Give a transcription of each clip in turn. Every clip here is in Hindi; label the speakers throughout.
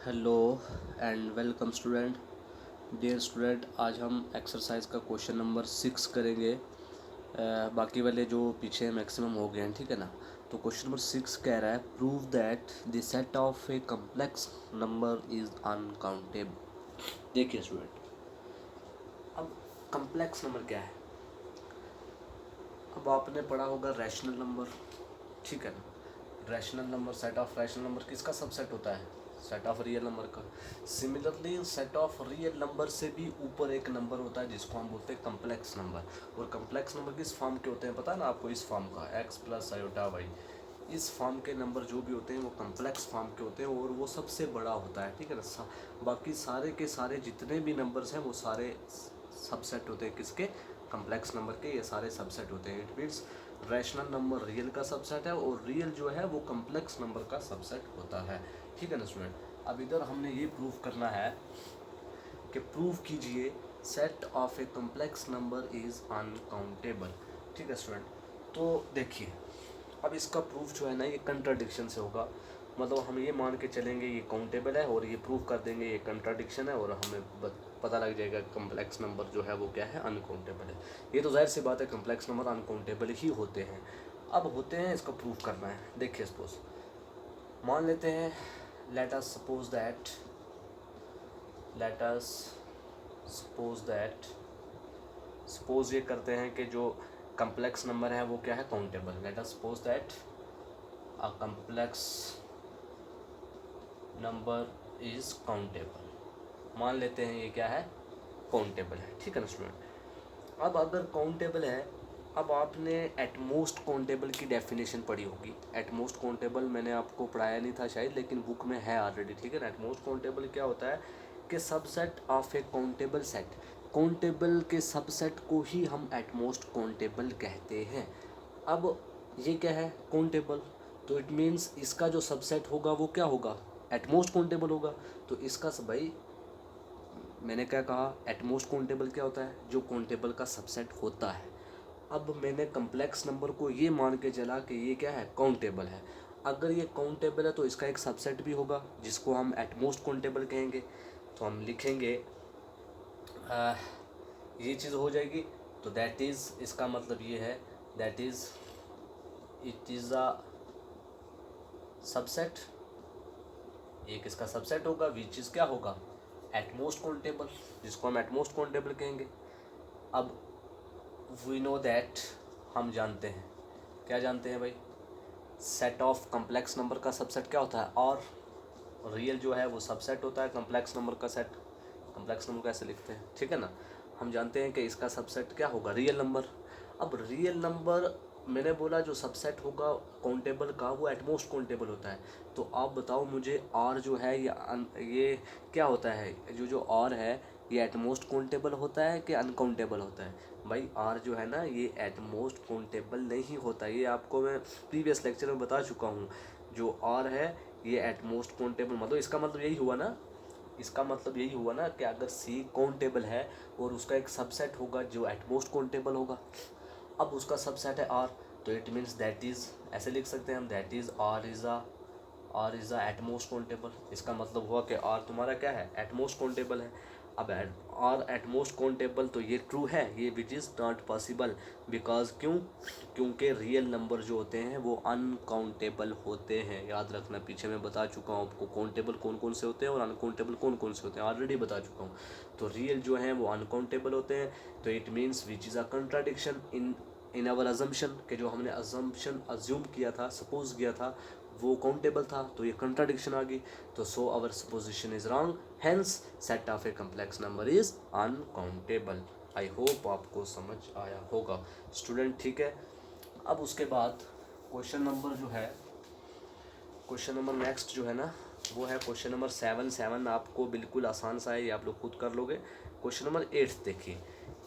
Speaker 1: Hello and welcome student. Dear student, आज हम एक्सरसाइज का क्वेश्चन नंबर 6 करेंगे। बाकी वाले जो पीछे मैक्सिमम हो गए हैं, ठीक है ना। तो क्वेश्चन नंबर 6 कह रहा है prove that the set of a complex number is uncountable. देखिए स्टूडेंट, अब कम्प्लेक्स नंबर क्या है। अब आपने पढ़ा होगा रैशनल नंबर, ठीक है ना। Rational number, set of rational number किसका सबसेट होता है? सेट ऑफ रियल नंबर का। Similarly set of real number से भी ऊपर एक नंबर होता है जिसको हम बोलते हैं कम्प्लेक्स नंबर। और कम्प्लेक्स नंबर किस फॉर्म के होते हैं पता है ना आपको? इस फॉर्म का x प्लस आयोटा वाई, इस फॉर्म के नंबर जो भी होते हैं वो कम्प्लेक्स फॉर्म के होते हैं और वो सबसे बड़ा होता है, ठीक है ना। बाकी सारे के सारे जितने भी नंबर्स हैं वो सारे सबसेट होते हैं किसके? कम्प्लेक्स नंबर के। ये सारे सबसेट होते हैं। It means rational number real का सबसेट है और रियल जो है वो कम्प्लेक्स नंबर का सबसेट होता है, ठीक है ना स्टूडेंट। अब इधर हमने ये प्रूव करना है कि प्रूव कीजिए set of a complex number is uncountable, ठीक है स्टूडेंट। तो देखिए, अब इसका प्रूफ जो है ना ये कंट्राडिक्शन से होगा। मतलब हम ये मान के चलेंगे ये काउंटेबल है और ये प्रूव कर देंगे ये कंट्राडिक्शन है और हमें पता लग जाएगा कम्प्लेक्स नंबर जो है वो क्या है? अनकाउंटेबल है। ये तो जाहिर सी बात है, कम्प्लेक्स नंबर अनकाउंटेबल ही होते हैं। अब होते हैं, इसका प्रूफ करना है। देखिए सपोज मान लेते हैं, let us suppose that suppose ये करते हैं कि जो कम्प्लेक्स नंबर है वो क्या है? Countable. Let us suppose that a complex number is countable. मान लेते हैं ये क्या है? काउंटेबल है, ठीक है ना स्टूडेंट। अब अगर काउंटेबल है, अब आपने एटमोस्ट काउंटेबल की डेफिनेशन पढ़ी होगी। एटमोस्ट काउंटेबल मैंने आपको पढ़ाया नहीं था शायद, लेकिन बुक में है ऑलरेडी, ठीक है ना। एटमोस्ट काउंटेबल क्या होता है कि subset of A countable set. Countable के सबसेट को ही हम एटमोस्ट काउंटेबल कहते हैं। अब ये क्या है? काउंटेबल। तो इट मीन्स इसका जो सबसेट होगा वो क्या होगा? एटमोस्ट काउंटेबल होगा। तो इसका भाई मैंने क्या कहा? एटमोस्ट काउंटेबल क्या होता है? जो काउंटेबल का सबसेट होता है। अब मैंने कम्प्लेक्स नंबर को ये मान के चला कि ये क्या है? काउंटेबल है। अगर ये काउंटेबल है तो इसका एक सबसेट भी होगा जिसको हम एटमोस्ट काउंटेबल कहेंगे। तो हम लिखेंगे ये चीज़ हो जाएगी। तो दैट इज़, इसका मतलब ये है that is it is a subset. एक इसका सबसेट होगा विच इज़ क्या होगा? एटमोस्ट काउंटेबल, जिसको हम एटमोस्ट काउंटेबल कहेंगे। अब वी नो दैट, हम जानते हैं, क्या जानते हैं भाई? सेट ऑफ कम्प्लेक्स नंबर का सबसेट क्या होता है? और रियल जो है वो सबसेट होता है कम्प्लेक्स नंबर का सेट। कम्प्लेक्स नंबर कैसे लिखते हैं, ठीक है ना। हम जानते हैं कि इसका सबसेट क्या होगा? Real number. अब रियल नंबर मैंने बोला जो सबसेट होगा काउंटेबल का वो एटमोस्ट काउंटेबल होता है। तो आप बताओ मुझे, आर जो है ये क्या होता है? जो आर है ये एटमोस्ट काउंटेबल होता है कि अनकाउंटेबल होता है? भाई आर जो है ना ये एटमोस्ट काउंटेबल नहीं होता। ये आपको मैं प्रीवियस लेक्चर में बता चुका हूँ। जो आर है ये एटमोस्ट काउंटेबल, मतलब इसका मतलब यही हुआ ना, इसका मतलब यही हुआ ना कि अगर सी काउंटेबल है और उसका एक सबसेट होगा जो एटमोस्ट काउंटेबल होगा। अब उसका सबसेट है आर, तो इट मीन्स दैट इज़, ऐसे लिख सकते हैं हम, that is R is a at most countable. इसका मतलब हुआ कि आर तुम्हारा क्या है? एटमोस्ट काउंटेबल है। अब आर एटमोस्ट काउंटेबल तो ये ट्रू है, ये which is not possible. Because क्योंकि रियल नंबर जो होते हैं वो अनकाउंटेबल होते हैं। याद रखना, पीछे मैं बता चुका हूँ आपको काउंटेबल कौन कौन से होते हैं और अनकाउंटेबल कौन कौन से होते हैं, ऑलरेडी बता चुका हूँ। तो रियल जो हैं वो अनकाउंटेबल होते हैं। तो it means which is a contradiction in our assumption, कि जो हमने अजम्पशन अज्यूम किया था, सपोज किया था, वो काउंटेबल था। तो ये कंट्राडिक्शन आ गई। तो so our supposition is wrong, hence set of a complex number is uncountable. I hope आपको समझ आया होगा स्टूडेंट, ठीक है। अब उसके बाद क्वेश्चन नंबर जो है, क्वेश्चन नंबर नेक्स्ट जो है ना वो है क्वेश्चन नंबर 7 आपको बिल्कुल आसान सा है, ये आप लोग खुद कर लोगे। क्वेश्चन नंबर 8 देखिए।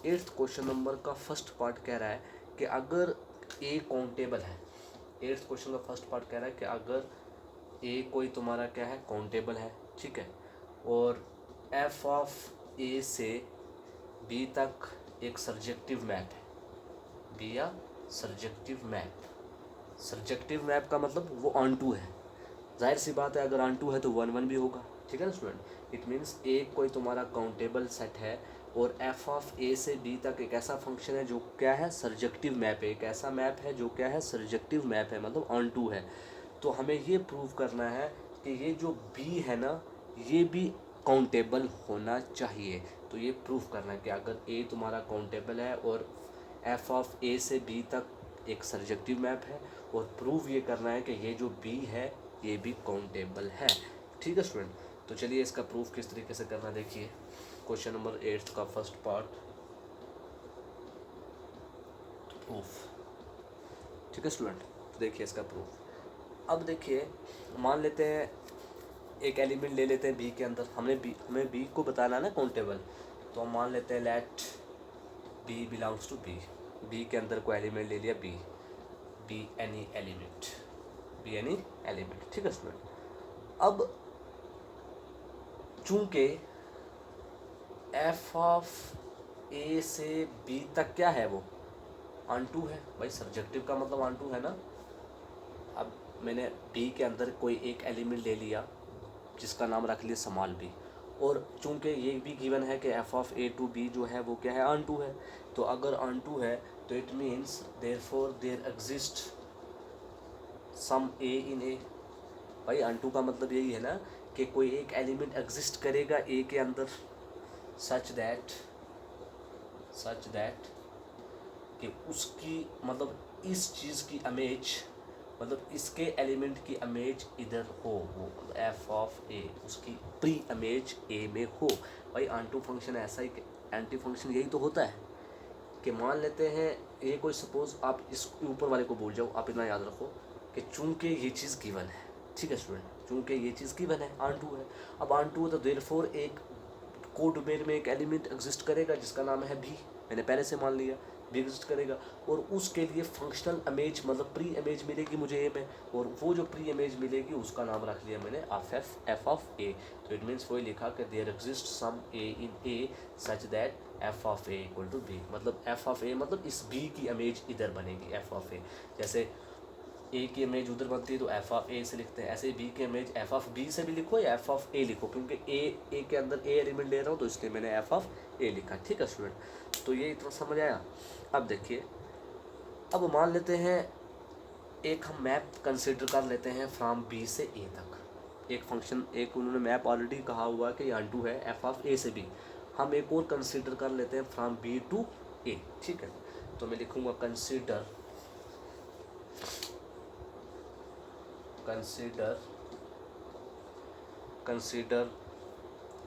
Speaker 1: 8 क्वेश्चन नंबर का फर्स्ट पार्ट कह रहा है कि अगर ए काउंटेबल है। 8th क्वेश्चन का फर्स्ट पार्ट कह रहा है कि अगर ए कोई तुम्हारा क्या है? काउंटेबल है, ठीक है। और एफ ऑफ ए से बी तक एक सर्जेक्टिव मैप है, बी या सर्जेक्टिव मैप। सर्जेक्टिव मैप का मतलब वो ऑन टू है। जाहिर सी बात है अगर ऑन टू है तो 1 1 भी होगा, ठीक है ना स्टूडेंट। इट मीन्स ए कोई तुम्हारा काउंटेबल सेट है और एफ ऑफ ए से बी तक एक ऐसा फंक्शन है जो क्या है, सर्जेक्टिव मैप है, एक ऐसा मैप है जो क्या है, सर्जेक्टिव मैप है, मतलब ऑन टू है। तो हमें ये प्रूव करना है कि ये जो बी है ना ये भी काउंटेबल होना चाहिए। तो ये प्रूव करना है कि अगर ए तुम्हारा काउंटेबल है और एफ ऑफ ए से बी तक एक सर्जेक्टिव मैप है, और प्रूव ये करना है कि ये जो बी है ये भी काउंटेबल है, ठीक है स्टूडेंट। तो चलिए इसका प्रूफ किस तरीके से करना देखिए। क्वेश्चन नंबर 8 का फर्स्ट पार्ट, प्रूफ, ठीक है स्टूडेंट। तो देखिए इसका प्रूफ। अब देखिए मान लेते हैं एक एलिमेंट ले लेते हैं बी के अंदर, हमें बी को बताना है ना काउंटेबल। तो हम मान लेते हैं let B belongs to B के अंदर कोई एलिमेंट ले लिया बी एनी एलिमेंट, ठीक है स्टूडेंट। अब चूंकि एफ ऑफ ए से बी तक क्या है, वो ऑन टू है भाई, सब्जेक्टिव का मतलब ऑन टू है ना। अब मैंने बी के अंदर कोई एक एलिमेंट ले लिया जिसका नाम रख लिया स्मॉल बी, और चूंकि ये भी गिवन है कि F of A to B जो है वो क्या है, ऑन टू है। तो अगर ऑन टू है तो it means therefore there exist some A in A. भाई ऑन टू का मतलब यही है ना कि कोई एक एलिमेंट एग्जिस्ट करेगा ए के अंदर सच दैट कि उसकी मतलब इस चीज़ की इमेज, मतलब इसके एलिमेंट की इमेज इधर हो, वो एफ ऑफ ए उसकी प्री इमेज ए में हो। भाई ऑन फंक्शन ऐसा ही, एंटी फंक्शन यही तो होता है कि मान लेते हैं ये कोई सपोज, आप इस ऊपर वाले को भूल जाओ, आप इतना याद रखो कि चूंकि ये चीज़ गिवन है, ठीक है स्टूडेंट, चूंकि ये चीज़ गिवन है ऑन टू है। अब ऑन टू है तो देयरफॉर एक कोड डोमेन में एक एलिमेंट एग्जिस्ट करेगा जिसका नाम है भी, मैंने पहले से मान लिया भी एग्जिस्ट करेगा, और उसके लिए फंक्शनल इमेज मतलब प्री इमेज मिलेगी मुझे ए में, और वो जो प्री इमेज मिलेगी उसका नाम रख लिया मैंने एफ ऑफ ए। तो इट मीन्स वही लिखा कि there exist some A in A such that F of A equal to B, मतलब एफ ऑफ ए मतलब इस बी की इमेज इधर बनेगी एफ ऑफ ए। जैसे ए की इमेज उधर बनती है तो एफ ऑफ ए से लिखते हैं, ऐसे बी की इमेज एफ ऑफ बी से भी लिखो या एफ ऑफ ए लिखो, क्योंकि ए के अंदर ए एलिमेंट ले रहा हूँ तो इसलिए मैंने एफ ऑफ ए लिखा, ठीक है स्टूडेंट। तो ये इतना समझ आया। अब देखिए, अब मान लेते हैं एक हम मैप कंसिडर कर लेते हैं फ्रॉम बी से ए तक। एक फंक्शन, एक उन्होंने मैप ऑलरेडी कहा हुआ कि ऑन टू है एफ ऑफ ए से बी, हम एक और कंसिडर कर लेते हैं फ्रॉम बी टू ए, ठीक है। तो मैं लिखूँगा consider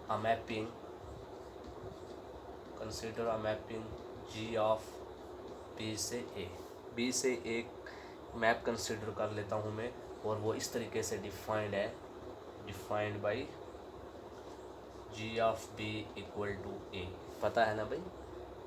Speaker 1: a mapping G of B से ए। बी से एक मैप कंसिडर कर लेता हूँ मैं, और वो इस तरीके से डिफाइंड है, defined by G of B equal to A. पता है ना भाई,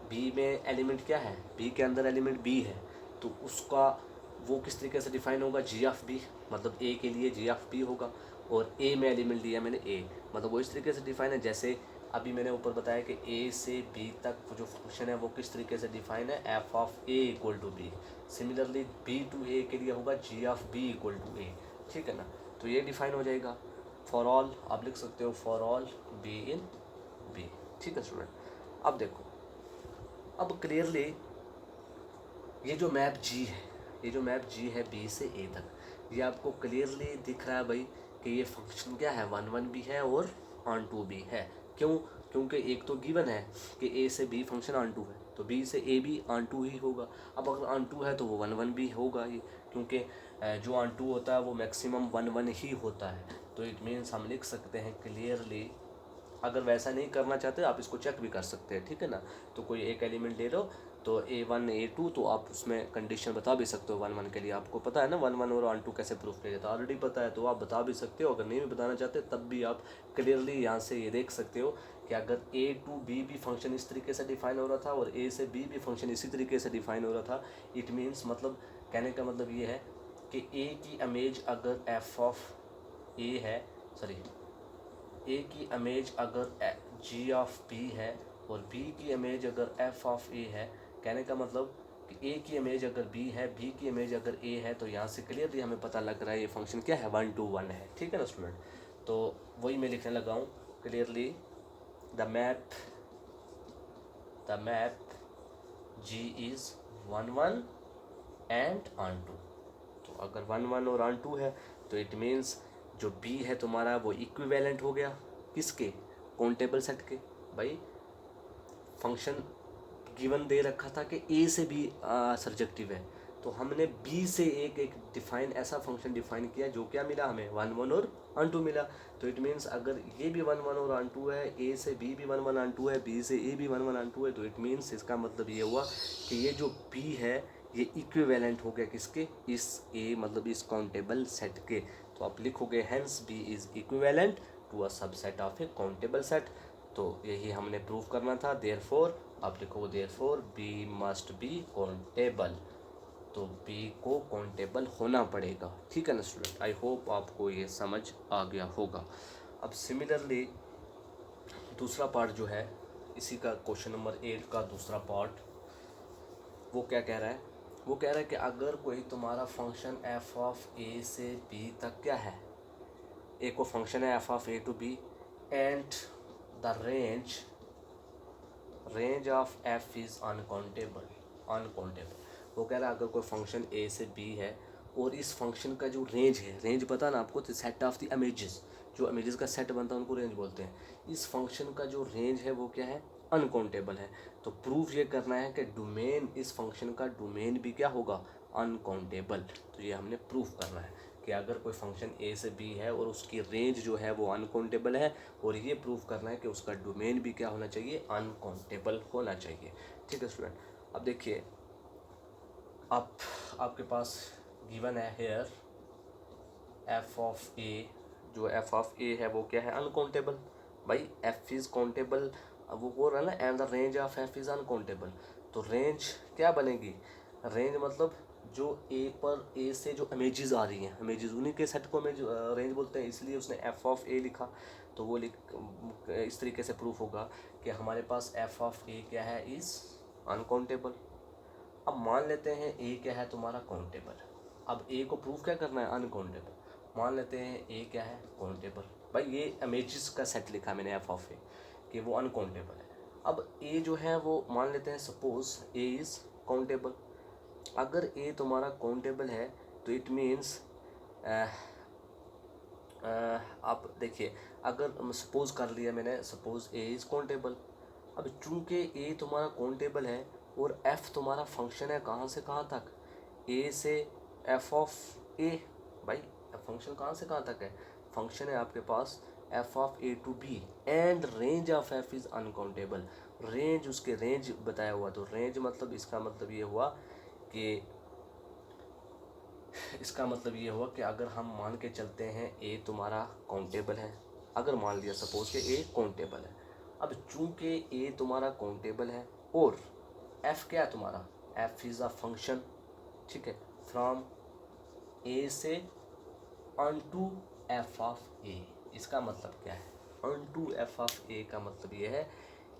Speaker 1: बी में एलिमेंट क्या है, बी के अंदर एलिमेंट बी है, तो उसका वो किस तरीके से डिफाइन होगा, जी ऑफ बी, मतलब ए के लिए जी ऑफ बी होगा, और ए में एलिमेंट लिया मैंने ए, मतलब वो इस तरीके से डिफाइन है। जैसे अभी मैंने ऊपर बताया कि ए से बी तक जो फंक्शन है वो किस तरीके से डिफाइन है, F of A equal to B. Similarly B to A के लिए होगा G of B equal to A, ठीक है ना। तो ये डिफाइन हो जाएगा फॉर ऑल, आप लिख सकते हो for all B in B, ठीक है स्टूडेंट। अब देखो, अब क्लियरली ये जो मैप जी है, ये जो मैप जी है बी से ए तक, ये आपको क्लियरली दिख रहा है भाई कि ये फंक्शन क्या है, 1 1 भी है और ऑन टू भी है। क्यों? क्योंकि एक तो गिवन है कि ए से बी फंक्शन ऑन टू है, तो बी से ए भी ऑन टू ही होगा। अब अगर ऑन टू है तो वो 1 1 भी होगा ही, क्योंकि जो ऑन टू होता है वो मैक्सिमम 1 1 ही होता है। तो इट मीन्स हम लिख सकते हैं क्लियरली, अगर वैसा नहीं करना चाहते आप इसको चेक भी कर सकते हैं, ठीक है ना। तो कोई एक एलिमेंट ले लो, तो A1 A2, तो आप उसमें कंडीशन बता भी सकते हो 1 1 के लिए, आपको पता है ना 1 1 और ऑन टू कैसे प्रूफ किया जाता है, ऑलरेडी पता है, तो आप बता भी सकते हो। अगर नहीं भी बताना चाहते तब भी आप क्लियरली यहाँ से ये देख सकते हो कि अगर A to B भी फंक्शन इस तरीके से डिफाइन हो रहा था और A से B भी फंक्शन इसी तरीके से डिफाइन हो रहा था, इट मीन्स मतलब कहने का मतलब ये है कि A की इमेज अगर एफ ऑफ ए है, सॉरी ए की इमेज अगर जी ऑफ बी है और बी की इमेज अगर एफ ऑफ ए है, कहने का मतलब कि ए की इमेज अगर बी है, बी की इमेज अगर ए है, तो यहाँ से क्लियरली हमें पता लग रहा है ये फंक्शन क्या है, 1 to 1 है। ठीक है ना स्टूडेंट, तो वही मैं लिखने लगा हूँ clearly, the map G is 1 1 and onto. तो अगर 1 1 और ऑन टू है तो इट मीन्स जो बी है तुम्हारा वो इक्विवेलेंट हो गया किसके, काउंटेबल सेट के। भाई फंक्शन गिवन दे रखा था कि ए से बी सर्जेक्टिव है, तो हमने बी से एक डिफाइन ऐसा फंक्शन डिफाइन किया जो क्या मिला हमें, 1 1 और ऑन टू मिला। तो इट मीन्स अगर ये भी 1 1 और ऑन टू है, ए से बी भी 1 1 ऑन टू है, बी से ए भी 1 1 ऑन टू है, तो इट मीन्स इसका मतलब ये हुआ कि ये जो बी है ये इक्विवेलेंट हो गया किसके, इस ए मतलब इस काउंटेबल सेट के। तो आप लिखोगे hence B is equivalent to a subset of A countable set. तो यही हमने प्रूव करना था। देयरफॉर आप लिखोगे therefore B must be countable, तो बी को काउंटेबल होना पड़ेगा। ठीक है ना स्टूडेंट, आई होप आपको ये समझ आ गया होगा। अब सिमिलरली दूसरा पार्ट जो है इसी का क्वेश्चन नंबर 8 का दूसरा पार्ट, वो क्या कह रहा है, वो कह रहा है कि अगर कोई तुम्हारा फंक्शन एफ ऑफ ए से बी तक क्या है, ए को फंक्शन है F of A to B and the range of F is uncountable. वो कह रहा है अगर कोई फंक्शन ए से बी है और इस फंक्शन का जो रेंज है, रेंज पता ना आपको, सेट ऑफ द इमेजेस, जो इमेजेस का सेट बनता है उनको रेंज बोलते हैं। इस फंक्शन का जो रेंज है वो क्या है, अनकाउंटेबल है। तो प्रूफ ये करना है कि डोमेन, इस फंक्शन का डोमेन भी क्या होगा, अनकाउंटेबल। तो ये हमने प्रूफ करना है कि अगर कोई फंक्शन ए से बी है और उसकी रेंज जो है वो अनकाउंटेबल है, और ये प्रूफ करना है कि उसका डोमेन भी क्या होना चाहिए, अनकाउंटेबल होना चाहिए। ठीक है स्टूडेंट, अब देखिए आपके पास गिवन है हेयर एफ ऑफ ए, जो एफ ऑफ ए है वो क्या है, अनकाउंटेबल। भाई एफ इज़ काउंटेबल, अब वो बोल रहा है ना and the range of F is uncountable, तो रेंज क्या बनेगी, रेंज मतलब जो ए से जो इमेजेस आ रही हैं, इमेजेस उन्हीं के सेट को रेंज बोलते हैं, इसलिए उसने एफ ऑफ ए लिखा। तो वो इस तरीके से प्रूफ होगा कि हमारे पास एफ ऑफ ए क्या है, इज़ अनकाउंटेबल। अब मान लेते हैं ए क्या है तुम्हारा, काउंटेबल। अब ए को प्रूफ क्या करना है, अनकाउंटेबल। मान लेते हैं ए क्या है, काउंटेबल। भाई ये इमेजेस का सेट लिखा मैंने एफ ऑफ ए कि वो अनकाउंटेबल है। अब ए जो है वो मान लेते हैं सपोज ए इज़ काउंटेबल। अगर ए तुम्हारा काउंटेबल है तो इट मीन्स आप देखिए, अगर सपोज कर लिया मैंने, सपोज ए इज़ काउंटेबल। अब चूंकि ए तुम्हारा काउंटेबल है और एफ तुम्हारा फंक्शन है कहाँ से कहाँ तक, ए से एफ ऑफ ए। भाई फंक्शन कहाँ से कहाँ तक है, फंक्शन है आपके पास F of A to B and range of F is uncountable. Range, उसके रेंज बताया हुआ, तो रेंज मतलब इसका मतलब ये हुआ कि अगर हम मान के चलते हैं ए तुम्हारा काउंटेबल है, अगर मान लिया सपोज कि ए काउंटेबल है। अब चूंकि ए तुम्हारा काउंटेबल है और एफ क्या है तुम्हारा, एफ इज़ अ फंक्शन, ठीक है, फ्रॉम ए से ऑन टू एफ ऑफ ए। इसका मतलब क्या है, ऑन टू एफ ऑफ ए का मतलब ये है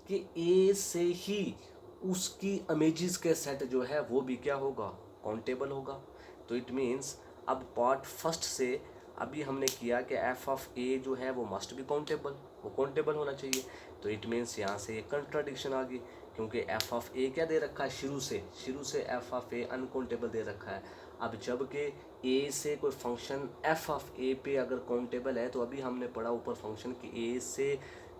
Speaker 1: कि ए से ही उसकी इमेजेस के सेट जो है वो भी क्या होगा, काउंटेबल होगा। तो इट मीन्स अब पार्ट फर्स्ट से अभी हमने किया कि एफ ऑफ ए जो है वो मस्ट भी काउंटेबल, वो काउंटेबल होना चाहिए। तो इट मीन्स यहाँ से एक कंट्राडिक्शन आ गई, क्योंकि एफ ऑफ ए क्या दे रखा है, शुरू से एफ ऑफ ए अनकाउंटेबल दे रखा है। अब जबकि ए से कोई फंक्शन एफ ऑफ ए पे अगर काउंटेबल है, तो अभी हमने पढ़ा ऊपर फंक्शन कि ए से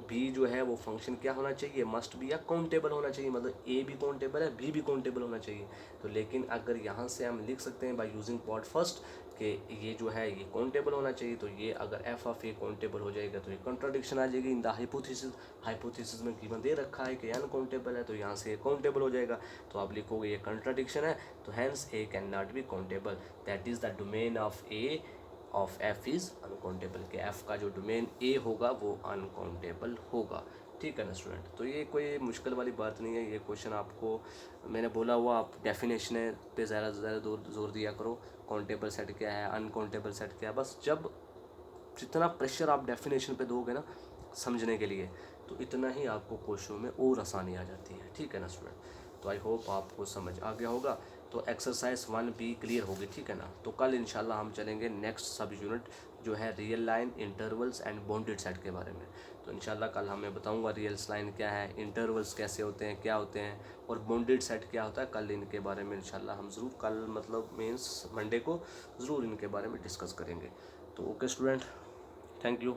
Speaker 1: बी जो है वो फंक्शन क्या होना चाहिए, मस्ट बी या काउंटेबल होना चाहिए, मतलब ए भी काउंटेबल है, बी भी काउंटेबल होना चाहिए। तो लेकिन अगर यहाँ से हम लिख सकते हैं बाय यूजिंग पार्ट फर्स्ट कि ये जो है ये काउंटेबल होना चाहिए, तो ये अगर एफ ऑफ ए काउंटेबल हो जाएगा तो ये कंट्राडिक्शन आ जाएगी इन द हाइपोथेसिस में गिवन दे रखा है कि अनकाउंटेबल है, तो यहाँ से काउंटेबल हो जाएगा। तो आप लिखोगे ये कंट्राडिक्शन है, तो hence A can not be countable, that is the domain of A of F is uncountable, कि एफ का जो डोमेन ए होगा वो अनकाउंटेबल होगा। ठीक है ना स्टूडेंट, तो ये कोई मुश्किल वाली बात नहीं है। ये क्वेश्चन आपको मैंने बोला हुआ, आप डेफिनेशन पे ज़्यादा से ज़्यादा जोर दिया करो, काउंटेबल सेट क्या है, अनकाउंटेबल सेट क्या है। बस जब जितना प्रेशर आप डेफिनेशन पे दोगे ना समझने के लिए, तो इतना ही आपको क्वेश्चन में और आसानी आ जाती है। ठीक है ना स्टूडेंट, तो आई होप आपको समझ आ गया होगा। तो एक्सरसाइज 1 भी क्लियर होगी, ठीक है ना। तो कल इंशाल्लाह हम चलेंगे नेक्स्ट सब यूनिट जो है real line, intervals and bounded set के बारे में। तो इंशाल्लाह कल हमें बताऊंगा रियल लाइन क्या है, इंटरवल्स कैसे होते हैं, क्या होते हैं, और बाउंडेड सेट क्या होता है। कल इनके बारे में इंशाल्लाह हम ज़रूर कल मतलब मीन्स मंडे को ज़रूर इनके बारे में डिस्कस करेंगे। तो ओके स्टूडेंट, थैंक यू।